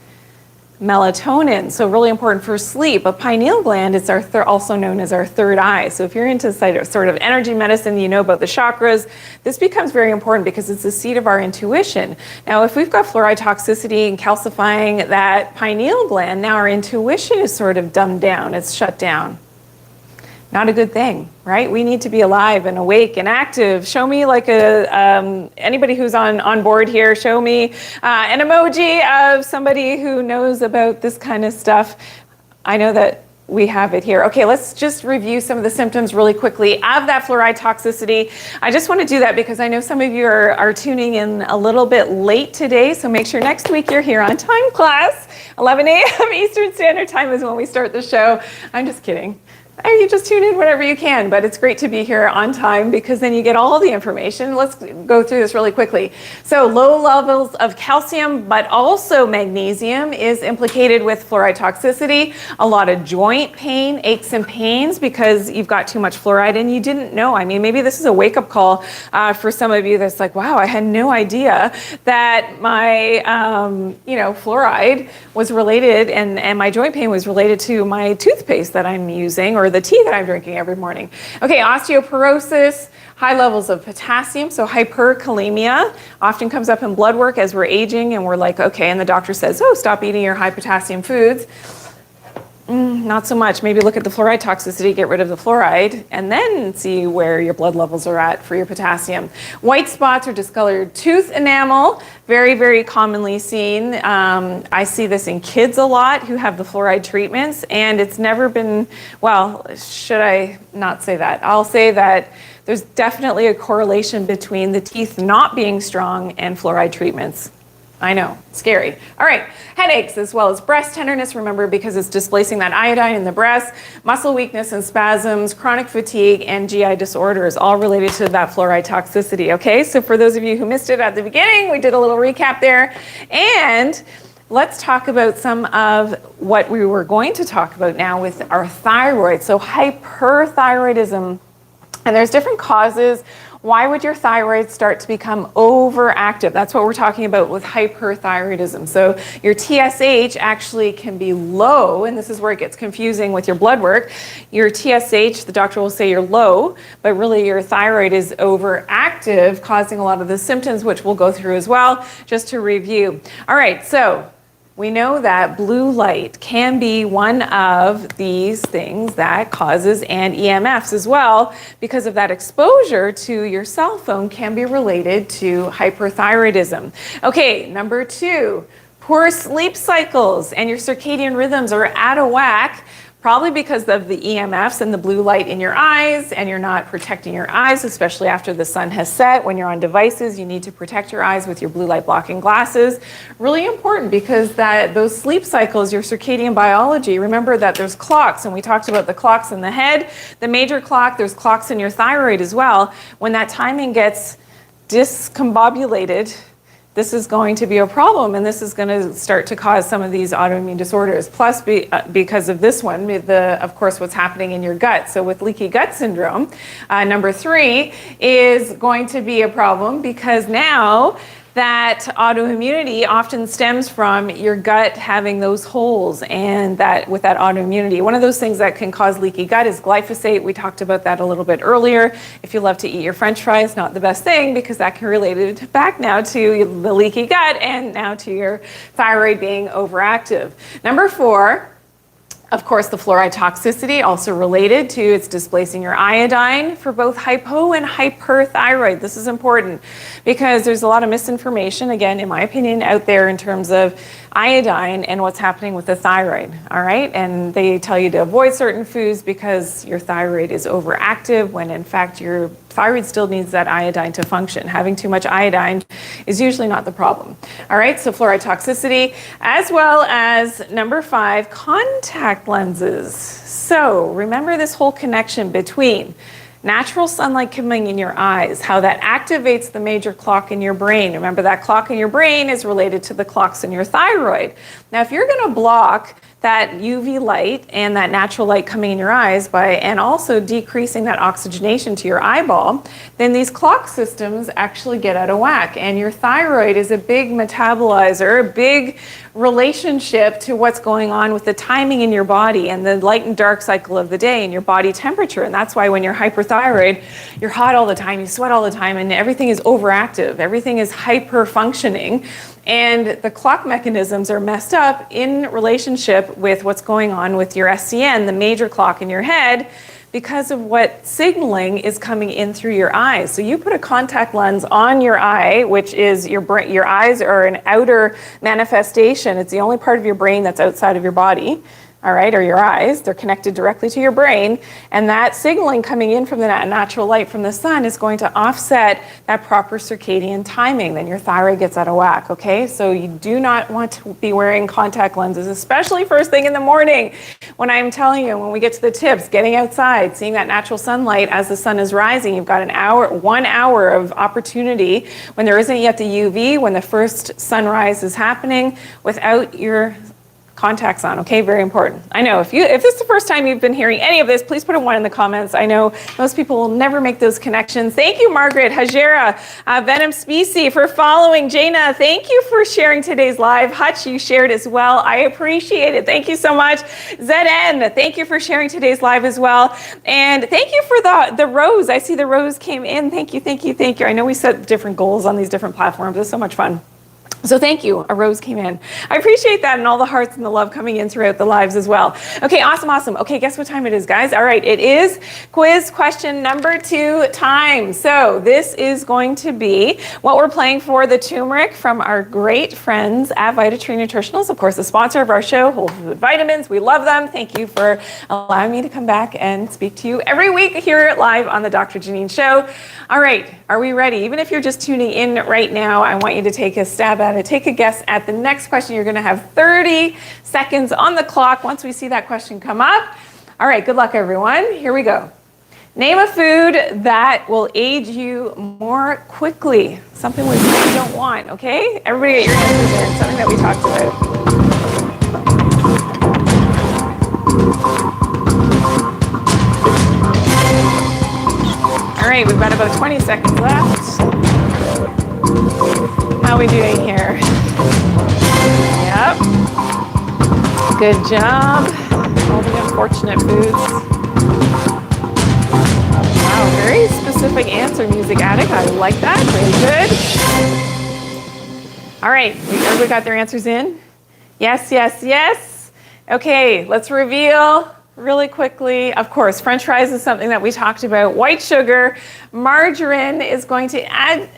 Melatonin, so really important for sleep. A pineal gland is also known as our third eye. So if you're into sort of energy medicine, you know about the chakras, this becomes very important because it's the seat of our intuition. Now, if we've got fluoride toxicity and calcifying that pineal gland, now our intuition is sort of dumbed down, it's shut down. Not a good thing, right? We need to be alive and awake and active. Show me like anybody who's on board here, show me an emoji of somebody who knows about this kind of stuff. I know that we have it here. Okay, let's just review some of the symptoms really quickly of that fluoride toxicity. I just want to do that because I know some of you are tuning in a little bit late today, so make sure next week you're here on time, class. 11 a.m. Eastern Standard Time is when we start the show. I'm just kidding. You just tune in whenever you can, but it's great to be here on time because then you get all the information. Let's go through this really quickly. So low levels of calcium, but also magnesium is implicated with fluoride toxicity. A lot of joint pain, aches and pains because you've got too much fluoride and you didn't know. I mean, maybe this is a wake-up call for some of you that's like, wow, I had no idea that my, fluoride was related and my joint pain was related to my toothpaste that I'm using or the tea that I'm drinking every morning. Okay, osteoporosis, high levels of potassium, so hyperkalemia often comes up in blood work as we're aging and we're like, okay, and the doctor says, oh, stop eating your high potassium foods. Not so much. Maybe look at the fluoride toxicity, get rid of the fluoride, and then see where your blood levels are at for your potassium. White spots or discolored tooth enamel, very, very commonly seen. I see this in kids a lot who have the fluoride treatments, and it's never been, well, should I not say that? I'll say that there's definitely a correlation between the teeth not being strong and fluoride treatments. I know, scary. All right, headaches as well as breast tenderness, remember, because it's displacing that iodine in the breast, muscle weakness and spasms, chronic fatigue, and GI disorders, all related to that fluoride toxicity, okay? So for those of you who missed it at the beginning, we did a little recap there. And let's talk about some of what we were going to talk about now with our thyroid. So hyperthyroidism, and there's different causes. Why would your thyroid start to become overactive? That's what we're talking about with hyperthyroidism. So your TSH actually can be low, and this is where it gets confusing with your blood work. Your TSH, the doctor will say you're low, but really your thyroid is overactive, causing a lot of the symptoms, which we'll go through as well, just to review. All right, so we know that blue light can be one of these things that causes, and EMFs as well, because of that exposure to your cell phone can be related to hyperthyroidism. Okay, number 2, poor sleep cycles and your circadian rhythms are out of whack. Probably because of the EMFs and the blue light in your eyes, and you're not protecting your eyes, especially after the sun has set. When you're on devices, you need to protect your eyes with your blue light blocking glasses. Really important because those sleep cycles, your circadian biology, remember that there's clocks, and we talked about the clocks in the head, the major clock, there's clocks in your thyroid as well. When that timing gets discombobulated, this is going to be a problem, and this is going to start to cause some of these autoimmune disorders. Plus, because of this one, of course, what's happening in your gut. So with leaky gut syndrome, number 3 is going to be a problem because now that autoimmunity often stems from your gut having those holes, and that with that autoimmunity, one of those things that can cause leaky gut is glyphosate. We talked about that a little bit earlier. If you love to eat your French fries, not the best thing because that can relate it back now to the leaky gut and now to your thyroid being overactive. Number 4, of course, the fluoride toxicity, also related to it's displacing your iodine for both hypo and hyperthyroid. This is important because there's a lot of misinformation, again, in my opinion, out there in terms of iodine and what's happening with the thyroid, all right? And they tell you to avoid certain foods because your thyroid is overactive when in fact your thyroid still needs that iodine to function. Having too much iodine is usually not the problem. All right, so fluoride toxicity, as well as number 5, contact lenses. So remember this whole connection between natural sunlight coming in your eyes, how that activates the major clock in your brain. Remember that clock in your brain is related to the clocks in your thyroid. Now, if you're going to block that UV light and that natural light coming in your eyes and also decreasing that oxygenation to your eyeball, then these clock systems actually get out of whack. And your thyroid is a big metabolizer, a big relationship to what's going on with the timing in your body and the light and dark cycle of the day and your body temperature. And that's why when you're hyperthyroid, you're hot all the time, you sweat all the time, and everything is overactive, everything is hyper functioning. And the clock mechanisms are messed up in relationship with what's going on with your SCN, the major clock in your head, because of what signaling is coming in through your eyes. So you put a contact lens on your eye, which is your eyes are an outer manifestation. It's the only part of your brain that's outside of your body. all right, or your eyes. They're connected directly to your brain, and that signaling coming in from the natural light from the sun is going to offset that proper circadian timing. Then your thyroid gets out of whack, okay? So you do not want to be wearing contact lenses, especially first thing in the morning. When I'm telling you, when we get to the tips, getting outside, seeing that natural sunlight as the sun is rising, you've got 1 hour of opportunity when there isn't yet the UV, when the first sunrise is happening, without your contacts on, okay? Very important. I know if this is the first time you've been hearing any of this, please put a 1 in the comments. I know most people will never make those connections. Thank you, Margaret, Hajera, Venom Species for following. Jaina, thank you for sharing today's live. Hutch, you shared as well. I appreciate it. Thank you so much. ZN, thank you for sharing today's live as well. And thank you for the rose. I see the rose came in. Thank you, thank you, thank you. I know we set different goals on these different platforms. It's so much fun. So thank you. A rose came in. I appreciate that, and all the hearts and the love coming in throughout the lives as well. Okay, awesome, awesome. Okay, guess what time it is, guys? All right, it is quiz question number 2 time. So this is going to be what we're playing for, the turmeric from our great friends at VitaTree Nutritionals, of course, the sponsor of our show, Whole Food Vitamins. We love them. Thank you for allowing me to come back and speak to you every week here live on the Dr. Janine Show. All right, are we ready? Even if you're just tuning in right now, I want you to take a stab at it. Take a guess at the next question. You're going to have 30 seconds on the clock once we see that question come up. All right, good luck, everyone. Here we go. Name a food that will age you more quickly. Something we really don't want, okay? Everybody get your answers in. Something that we talked about. All right, we've got about 20 seconds left. How are we doing here? Yep. Good job. All the unfortunate foods. Wow, very specific answer, Music Addict. I like that. Very good. All right, everybody got their answers in? Yes, yes, yes. Okay, let's reveal really quickly. Of course, French fries is something that we talked about. White sugar, margarine is going to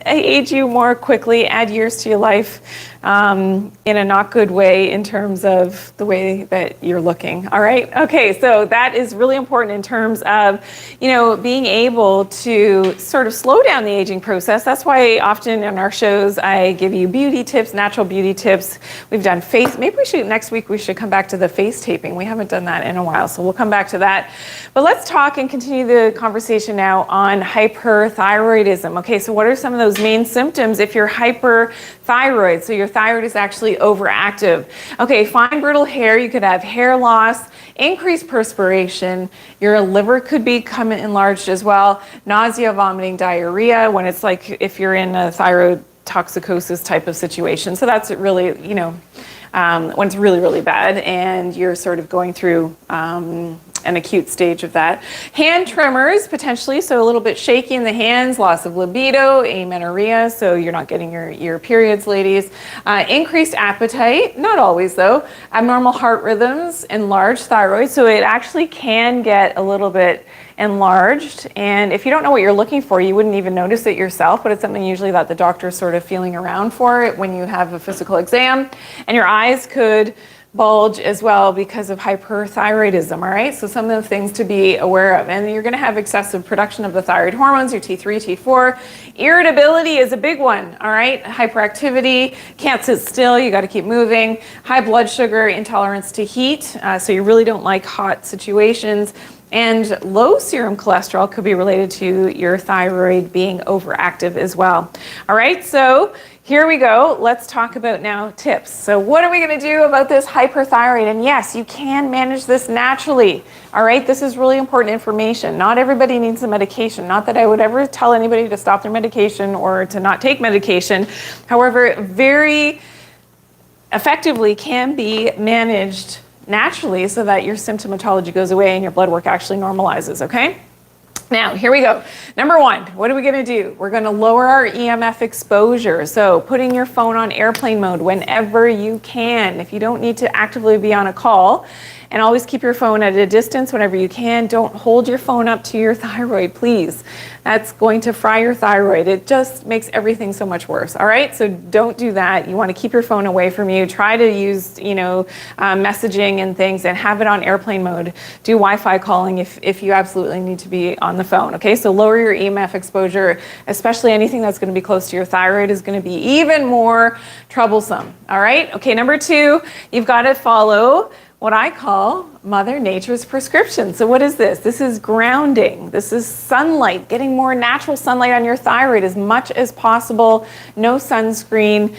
age you more quickly, add years to your life in a not good way in terms of the way that you're looking. All right. Okay. So that is really important in terms of, being able to sort of slow down the aging process. That's why often in our shows, I give you beauty tips, natural beauty tips. We've done face. Maybe next week we should come back to the face taping. We haven't done that in a while, so we'll come back to that. But let's talk and continue the conversation now on hyperthyroidism. Okay. So what are some of those main symptoms if you're hyperthyroid? So your thyroid is actually overactive. Okay, fine brittle hair, you could have hair loss, increased perspiration, your liver could become enlarged as well, nausea, vomiting, diarrhea, when it's like if you're in a thyroid toxicosis type of situation. So that's really, when it's really, really bad and you're sort of going through an acute stage of that. Hand tremors, potentially, so a little bit shaky in the hands, loss of libido, amenorrhea, so you're not getting your periods, ladies. Increased appetite, not always though. Abnormal heart rhythms, enlarged thyroid, so it actually can get a little bit enlarged, and if you don't know what you're looking for, you wouldn't even notice it yourself, but it's something usually that the doctor is sort of feeling around for it when you have a physical exam. And your eyes could bulge as well because of hyperthyroidism, all right? So some of the things to be aware of. And you're gonna have excessive production of the thyroid hormones, your T3, T4. Irritability is a big one, all right? Hyperactivity, can't sit still, you gotta keep moving. High blood sugar, intolerance to heat, so you really don't like hot situations. And low serum cholesterol could be related to your thyroid being overactive as well. All right, so here we go. Let's talk about now tips. So what are we going to do about this hyperthyroid? And yes, you can manage this naturally. All right, this is really important information. Not everybody needs the medication. Not that I would ever tell anybody to stop their medication or to not take medication. However, very effectively can be managed naturally so that your symptomatology goes away and your blood work actually normalizes, okay? Now, here we go. Number 1, what are we gonna do? We're gonna lower our EMF exposure. So putting your phone on airplane mode whenever you can. If you don't need to actively be on a call And always keep your phone at a distance whenever you can. Don't hold your phone up to your thyroid, please. That's going to fry your thyroid. It just makes everything so much worse. All right, so don't do that. You want to keep your phone away from you. Try to use, messaging and things, and have it on airplane mode. Do Wi-Fi calling if you absolutely need to be on the phone. Okay, so lower your EMF exposure, especially anything that's going to be close to your thyroid is going to be even more troublesome. All right. Okay, number 2, you've got to follow what I call Mother Nature's prescription. So what is this? This is grounding. This is sunlight, getting more natural sunlight on your thyroid as much as possible. No sunscreen.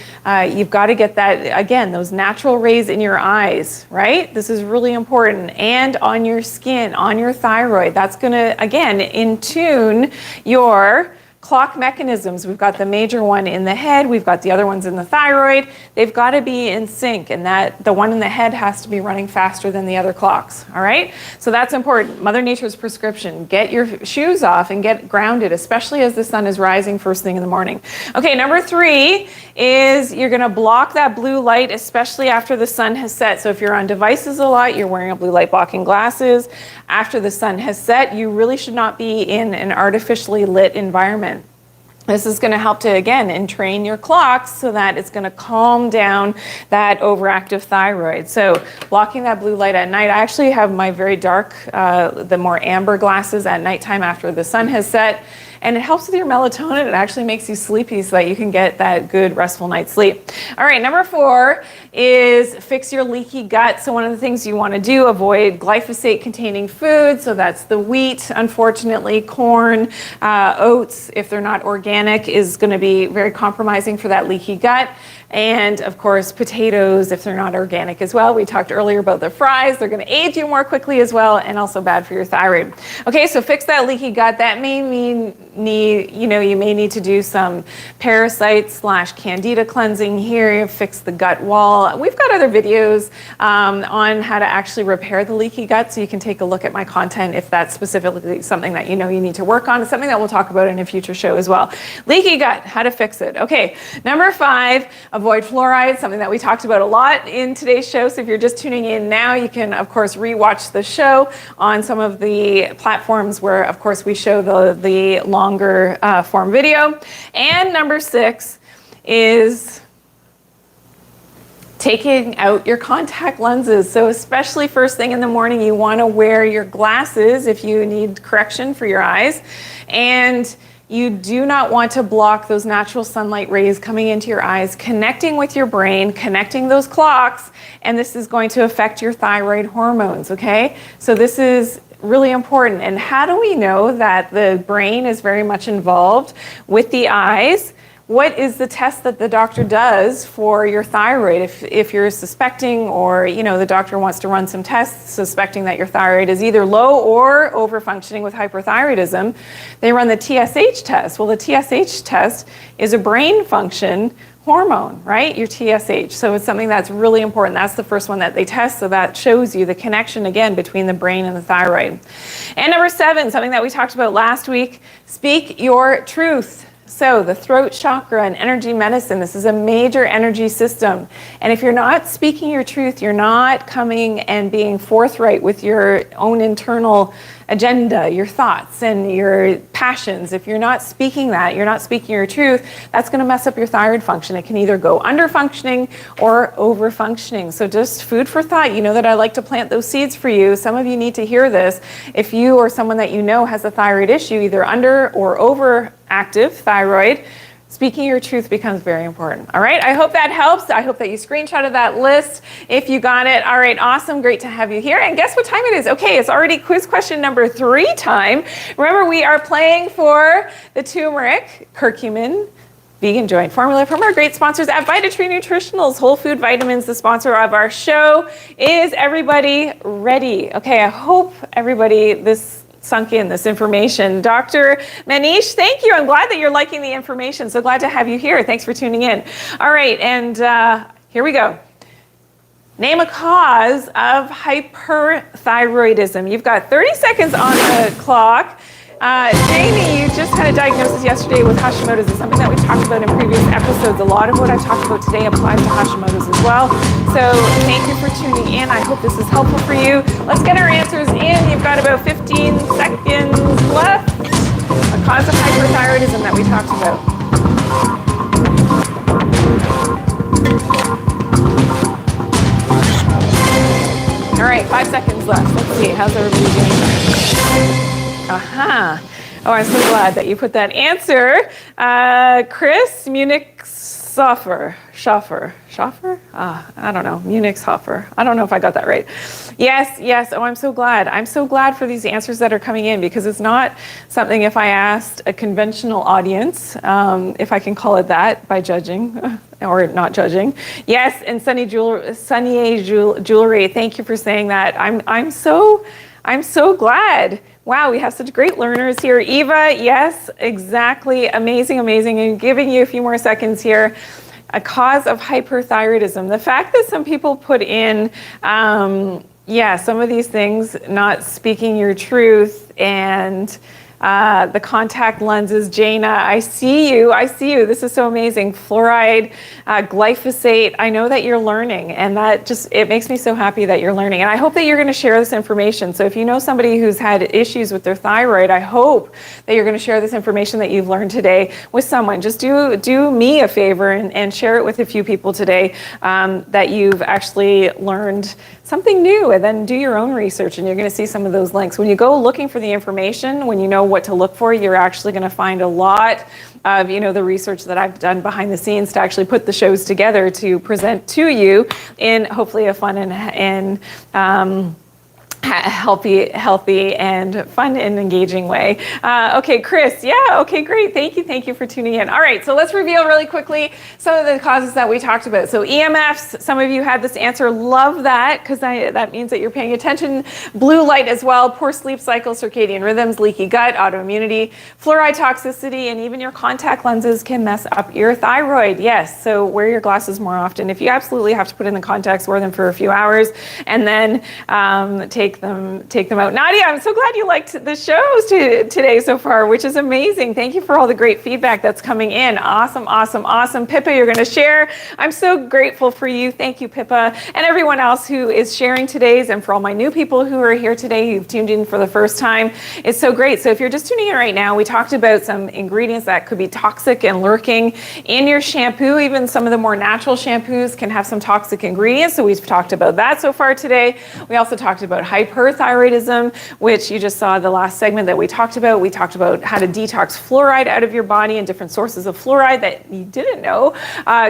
You've got to get that, again, those natural rays in your eyes, right? This is really important. And on your skin, on your thyroid. That's going to, again, in tune your clock mechanisms. We've got the major one in the head, we've got the other ones in the thyroid. They've got to be in sync, and that the one in the head has to be running faster than the other clocks. All right, so that's important. Mother Nature's prescription. Get your shoes off and get grounded, especially as the sun is rising first thing in the morning. Okay, number 3 is you're going to block that blue light, especially after the sun has set. So if you're on devices a lot, you're wearing a blue light blocking glasses. After the sun has set, you really should not be in an artificially lit environment. This is going to help to, again, entrain your clocks so that it's going to calm down that overactive thyroid. So blocking that blue light at night. I actually have my very dark, the more amber glasses at nighttime after the sun has set. And it helps with your melatonin. It actually makes you sleepy so that you can get that good restful night's sleep. All right, number 4 is fix your leaky gut. So one of the things you want to do, avoid glyphosate containing foods. So that's the wheat, unfortunately, corn, oats, if they're not organic, is going to be very compromising for that leaky gut. And of course, potatoes, if they're not organic as well. We talked earlier about the fries. They're going to age you more quickly as well, and also bad for your thyroid. Okay, so fix that leaky gut. That may mean you may need to do some parasite/candida cleansing here, fix the gut wall. We've got other videos on how to actually repair the leaky gut, so you can take a look at my content if that's specifically something that you need to work on. It's something that we'll talk about in a future show as well. Leaky gut, how to fix it. Okay, number 5, avoid fluoride, something that we talked about a lot in today's show. So if you're just tuning in now, you can, of course, rewatch the show on some of the platforms where, of course, we show the longer form video. And number 6 is taking out your contact lenses. So especially first thing in the morning, you want to wear your glasses if you need correction for your eyes. And you do not want to block those natural sunlight rays coming into your eyes, connecting with your brain, connecting those clocks, and this is going to affect your thyroid hormones, okay? So this is really important. And how do we know that the brain is very much involved with the eyes? What is the test that the doctor does for your thyroid? If you're suspecting, or the doctor wants to run some tests suspecting that your thyroid is either low or overfunctioning with hyperthyroidism, they run the TSH test. Well, the TSH test is a brain function hormone, right? Your TSH. So it's something that's really important. That's the first one that they test. So that shows you the connection again between the brain and the thyroid. And number 7, something that we talked about last week, speak your truth. So the throat chakra and energy medicine, this is a major energy system. And if you're not speaking your truth, you're not coming and being forthright with your own internal agenda, your thoughts and your passions. If you're not speaking that, you're not speaking your truth, that's going to mess up your thyroid function. It can either go under functioning or over functioning. So just food for thought. You know that I like to plant those seeds for you. Some of you need to hear this. If you or someone that you know has a thyroid issue, either under or overactive thyroid, speaking your truth becomes very important. All right, I hope that helps. I hope that you screenshotted that list if you got it. All right, awesome, great to have you here. And guess what time it is? Okay, it's already quiz question number 3 time. Remember, we are playing for the turmeric curcumin vegan joint formula from our great sponsors at VitaTree Nutritionals. Whole Food Vitamins, the sponsor of our show. Is everybody ready? Okay, I hope everybody sunk in this information. Dr. Manish, thank you. I'm glad that you're liking the information. So glad to have you here. Thanks for tuning in. All right, and here we go. Name a cause of hyperthyroidism. You've got 30 seconds on the clock. Jamie, you just had a diagnosis yesterday with Hashimoto's. It's something that we talked about in previous episodes. A lot of what I talked about today applies to Hashimoto's as well. So thank you for tuning in. I hope this is helpful for you. Let's get our answers in. You've got about 15 seconds left. A cause of hyperthyroidism that we talked about. All right, 5 seconds left. Let's see, how's everybody doing? Aha. Oh, I'm so glad that you put that answer. Chris, Munich Schaffer. I don't know. Munich-Schaffer. I don't know if I got that right. Yes. Oh, I'm so glad. I'm so glad for these answers that are coming in, because it's not something, if I asked a conventional audience, if I can call it that, by judging or not judging. Yes, and Sunny Jewelry, thank you for saying that. I'm so glad. Wow, we have such great learners here. Eva, yes, exactly. Amazing. And giving you a few more seconds here. A cause of hyperthyroidism. The fact that some people put in, some of these things, not speaking your truth, and the contact lenses. Jaina, I see you. This is so amazing. Fluoride, glyphosate. I know that you're learning, and that it makes me so happy that you're learning. And I hope that you're going to share this information. So if you know somebody who's had issues with their thyroid, I hope that you're going to share this information that you've learned today with someone. Just do me a favor and share it with a few people today, that you've actually learned something new, and then do your own research, and you're going to see some of those links. When you go looking for the information, when you know what to look for, you're actually going to find a lot of, the research that I've done behind the scenes to actually put the shows together to present to you in hopefully a fun and healthy and fun and engaging way. Okay, Chris, okay, great. Thank you for tuning in. All right, so let's reveal really quickly some of the causes that we talked about. So EMFs, some of you had this answer. Love that, because that means that you're paying attention. Blue light as well, poor sleep cycle, circadian rhythms, leaky gut, autoimmunity, fluoride toxicity, and even your contact lenses can mess up your thyroid. Yes, so wear your glasses more often. If you absolutely have to put in the contacts, wear them for a few hours, and then take them out. Nadia, I'm so glad you liked the shows today so far, which is amazing. Thank you for all the great feedback that's coming in. Awesome. Pippa, you're going to share. I'm so grateful for you. Thank you, Pippa, and everyone else who is sharing today's, and for all my new people who are here today, who've tuned in for the first time. It's so great. So if you're just tuning in right now, we talked about some ingredients that could be toxic and lurking in your shampoo. Even some of the more natural shampoos can have some toxic ingredients. So we've talked about that so far today. We also talked about hyperthyroidism, which you just saw the last segment that we talked about. We talked about how to detox fluoride out of your body and different sources of fluoride that you didn't know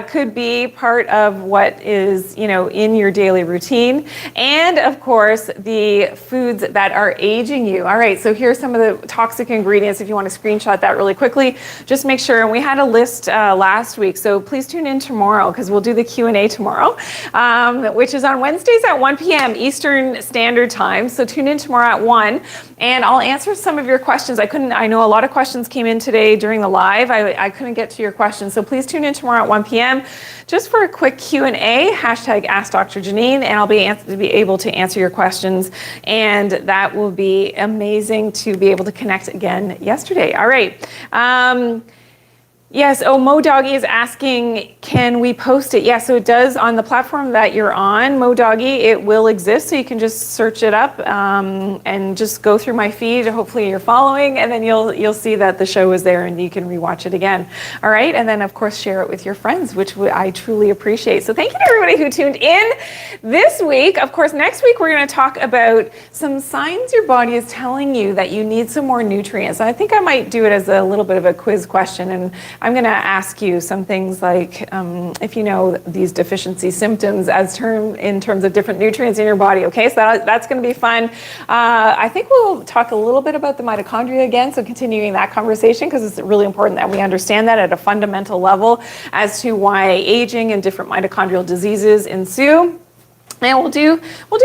could be part of what is, in your daily routine. And of course, the foods that are aging you. All right, so here's some of the toxic ingredients. If you want to screenshot that really quickly, just make sure. And we had a list last week, so please tune in tomorrow, because we'll do the Q&A tomorrow, which is on Wednesdays at 1 p.m. Eastern Standard Time. So tune in tomorrow at 1, and I'll answer some of your questions. I know a lot of questions came in today during the live. I couldn't get to your questions, so please tune in tomorrow at 1 p.m. just for a quick Q&A, #AskDrJanine, and I'll be able to answer your questions, and that will be amazing to be able to connect again yesterday. All right. Yes, Mo Doggy is asking, can we post it? Yeah, so it does on the platform that you're on, Mo Doggy, it will exist, so you can just search it up and just go through my feed. Hopefully you're following, and then you'll see that the show is there and you can rewatch it again. All right, and then of course share it with your friends, which I truly appreciate. So thank you to everybody who tuned in this week. Of course, next week we're going to talk about some signs your body is telling you that you need some more nutrients. I think I might do it as a little bit of a quiz question, and I'm going to ask you some things like if you know these deficiency symptoms in terms of different nutrients in your body. Okay, so that's going to be fun. I think we'll talk a little bit about the mitochondria again, so continuing that conversation, because it's really important that we understand that at a fundamental level as to why aging and different mitochondrial diseases ensue. And we'll do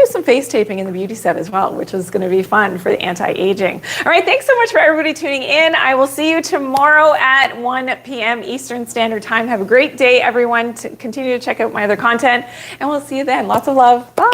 some face taping in the beauty set as well, which is going to be fun for the anti-aging. All right, thanks so much for everybody tuning in. I will see you tomorrow at 1 p.m. Eastern Standard Time. Have a great day, everyone. Continue to check out my other content, and we'll see you then. Lots of love. Bye.